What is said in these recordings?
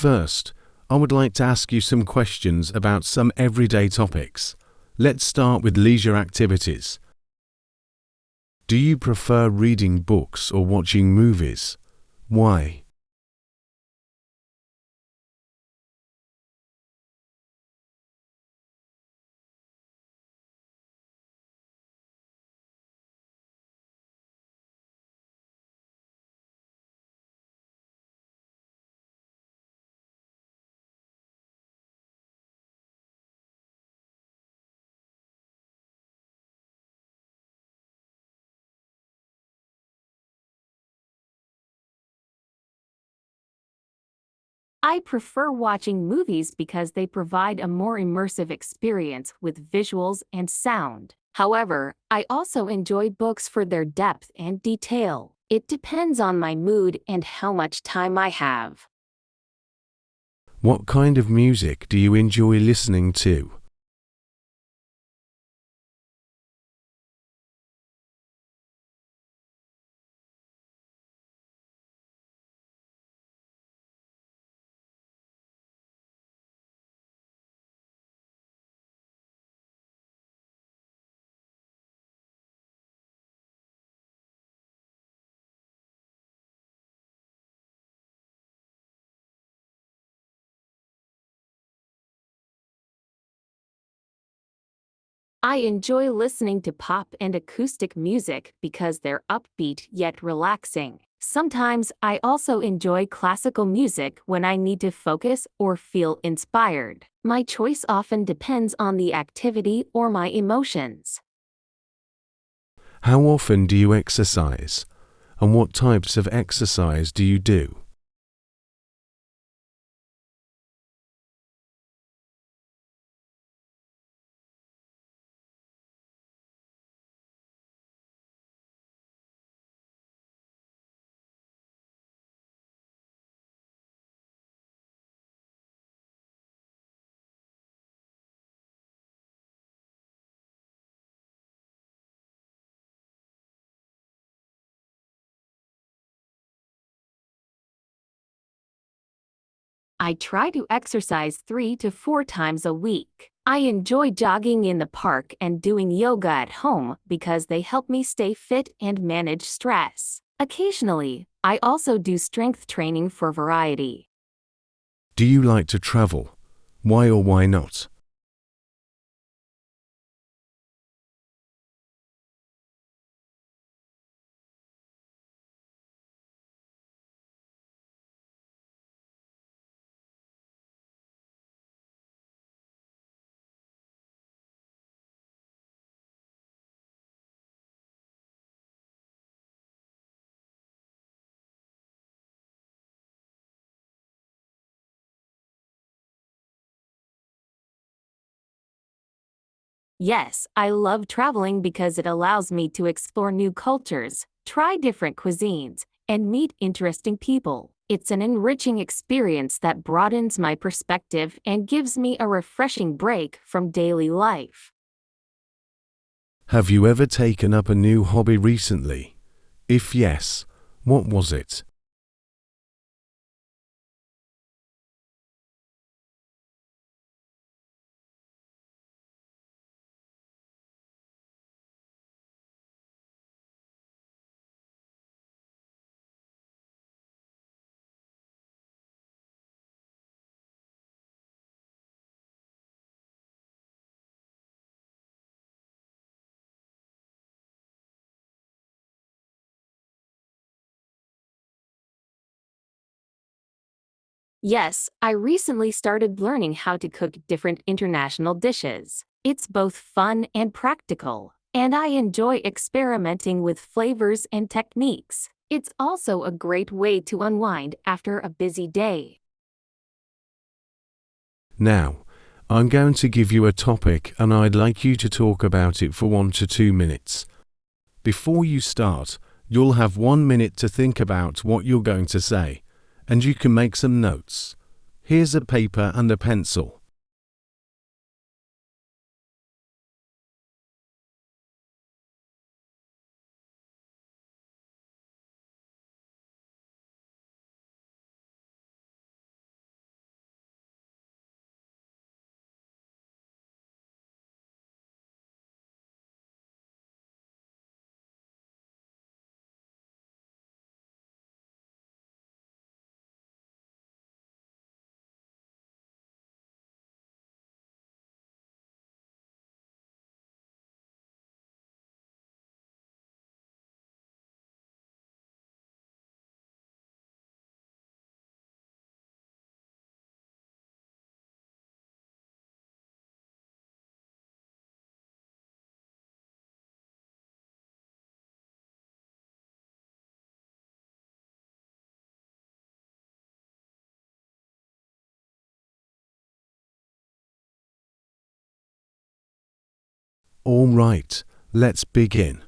First, I would like to ask you some questions about some everyday topics. Let's start with leisure activities. Do you prefer reading books or watching movies? Why? I prefer watching movies because they provide a more immersive experience with visuals and sound. However, I also enjoy books for their depth and detail. It depends on my mood and how much time I have. What kind of music do you enjoy listening to? I enjoy listening to pop and acoustic music because they're upbeat yet relaxing. Sometimes I also enjoy classical music when I need to focus or feel inspired. My choice often depends on the activity or my emotions. How often do you exercise? And what types of exercise do you do? I try to exercise 3 to 4 times a week. I enjoy jogging in the park and doing yoga at home because they help me stay fit and manage stress. Occasionally, I also do strength training for variety. Do you like to travel? Why or why not? Yes, I love traveling because it allows me to explore new cultures, try different cuisines, and meet interesting people. It's an enriching experience that broadens my perspective and gives me a refreshing break from daily life. Have you ever taken up a new hobby recently? If yes, what was it? Yes, I recently started learning how to cook different international dishes. It's both fun and practical, and I enjoy experimenting with flavors and techniques. It's also a great way to unwind after a busy day. Now, I'm going to give you a topic and I'd like you to talk about it for 1 to 2 minutes. Before you start, you'll have 1 minute to think about what you're going to say, and you can make some notes. Here's a paper and a pencil. All right, let's begin.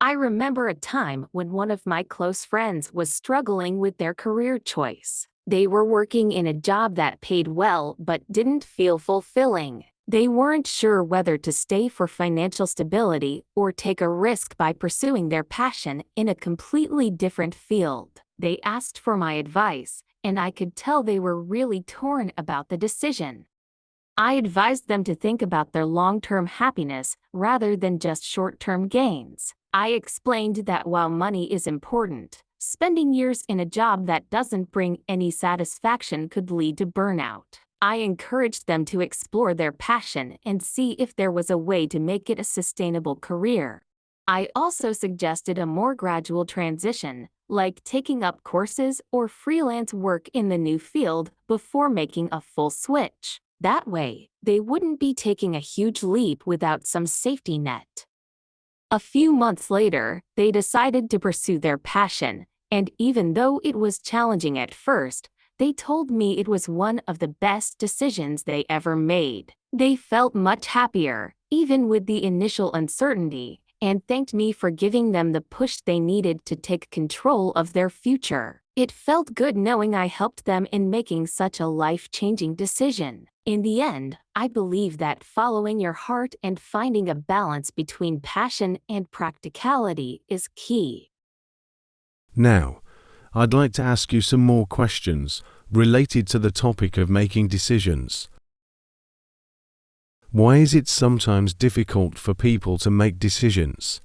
I remember a time when one of my close friends was struggling with their career choice. They were working in a job that paid well but didn't feel fulfilling. They weren't sure whether to stay for financial stability or take a risk by pursuing their passion in a completely different field. They asked for my advice, and I could tell they were really torn about the decision. I advised them to think about their long-term happiness rather than just short-term gains. I explained that while money is important, spending years in a job that doesn't bring any satisfaction could lead to burnout. I encouraged them to explore their passion and see if there was a way to make it a sustainable career. I also suggested a more gradual transition, like taking up courses or freelance work in the new field before making a full switch. That way, they wouldn't be taking a huge leap without some safety net. A few months later, they decided to pursue their passion, and even though it was challenging at first, they told me it was one of the best decisions they ever made. They felt much happier, even with the initial uncertainty, and thanked me for giving them the push they needed to take control of their future. It felt good knowing I helped them in making such a life-changing decision. In the end, I believe that following your heart and finding a balance between passion and practicality is key. Now, I'd like to ask you some more questions related to the topic of making decisions. Why is it sometimes difficult for people to make decisions?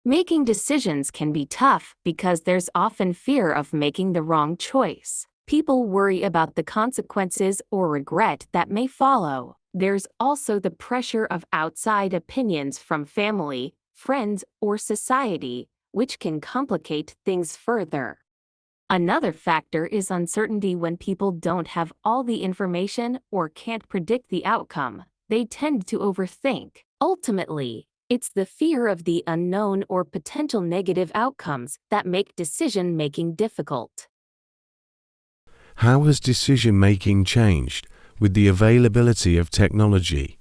Making decisions can be tough because there's often fear of making the wrong choice. People worry about the consequences or regret that may follow. There's also the pressure of outside opinions from family, friends, or society, which can complicate things further. Another factor is uncertainty. When people don't have all the information or can't predict the outcome, they tend to overthink. Ultimately, it's the fear of the unknown or potential negative outcomes that make decision-making difficult. How has decision-making changed with the availability of technology?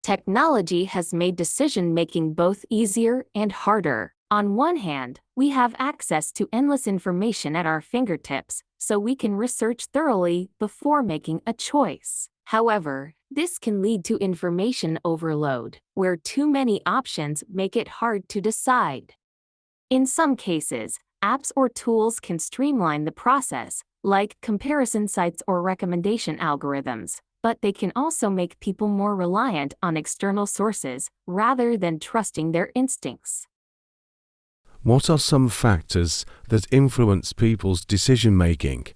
Technology has made decision-making both easier and harder. On one hand, we have access to endless information at our fingertips, so we can research thoroughly before making a choice. However, this can lead to information overload, where too many options make it hard to decide. In some cases, apps or tools can streamline the process, like comparison sites or recommendation algorithms, but they can also make people more reliant on external sources rather than trusting their instincts. What are some factors that influence people's decision-making?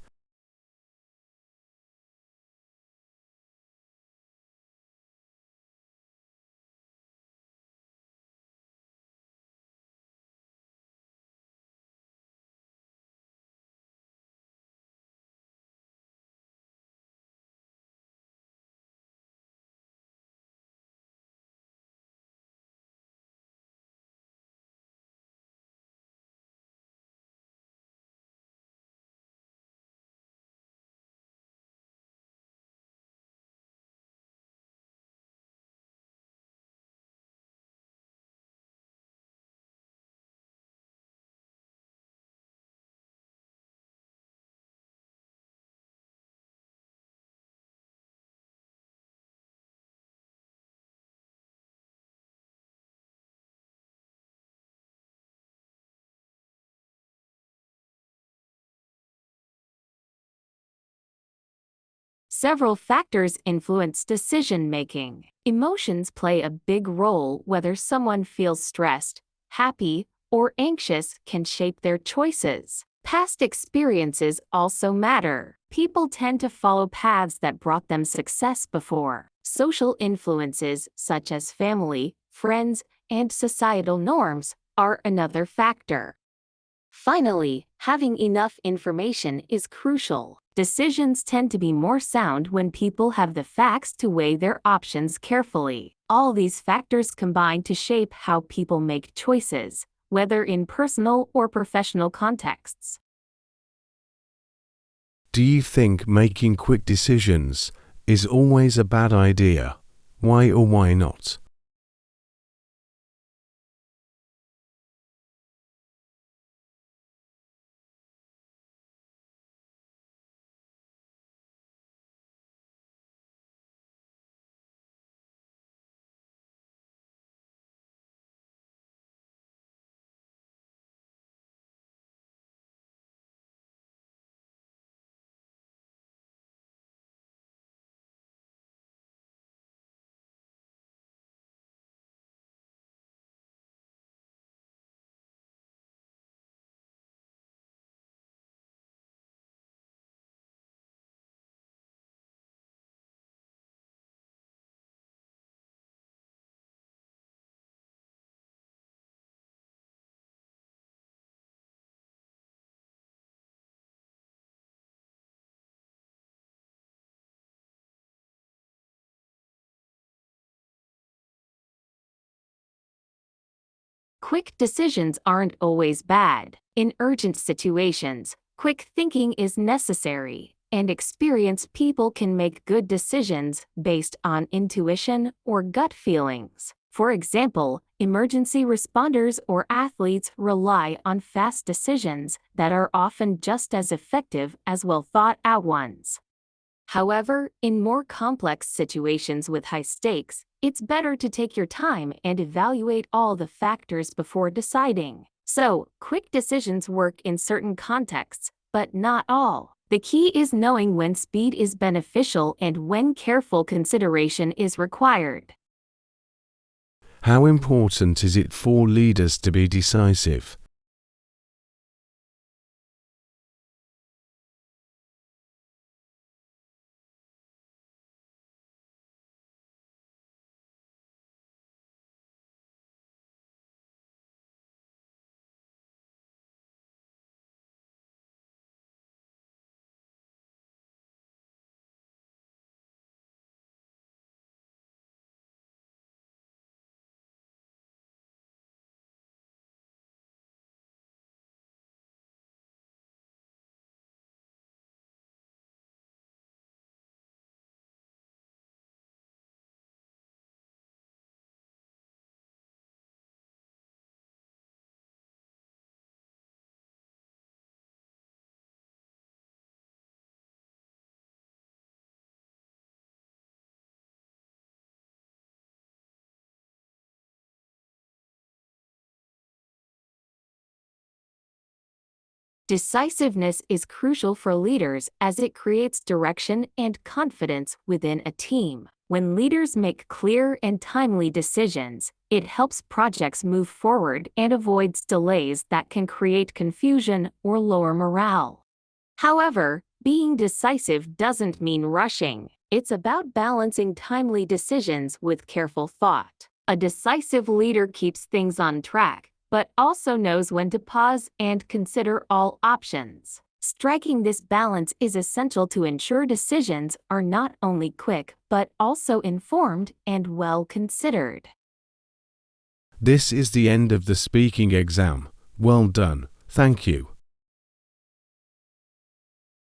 Several factors influence decision-making. Emotions play a big role. Whether someone feels stressed, happy, or anxious can shape their choices. Past experiences also matter. People tend to follow paths that brought them success before. Social influences, such as family, friends, and societal norms, are another factor. Finally, having enough information is crucial. Decisions tend to be more sound when people have the facts to weigh their options carefully. All these factors combine to shape how people make choices, whether in personal or professional contexts. Do you think making quick decisions is always a bad idea? Why or why not? Quick decisions aren't always bad. In urgent situations, quick thinking is necessary, and experienced people can make good decisions based on intuition or gut feelings. For example, emergency responders or athletes rely on fast decisions that are often just as effective as well-thought-out ones. However, in more complex situations with high stakes, it's better to take your time and evaluate all the factors before deciding. So, quick decisions work in certain contexts, but not all. The key is knowing when speed is beneficial and when careful consideration is required. How important is it for leaders to be decisive? Decisiveness is crucial for leaders as it creates direction and confidence within a team. When leaders make clear and timely decisions, it helps projects move forward and avoids delays that can create confusion or lower morale. However, being decisive doesn't mean rushing. It's about balancing timely decisions with careful thought. A decisive leader keeps things on track, but also knows when to pause and consider all options. Striking this balance is essential to ensure decisions are not only quick but also informed and well considered. This is the end of the speaking exam. Well done. Thank you.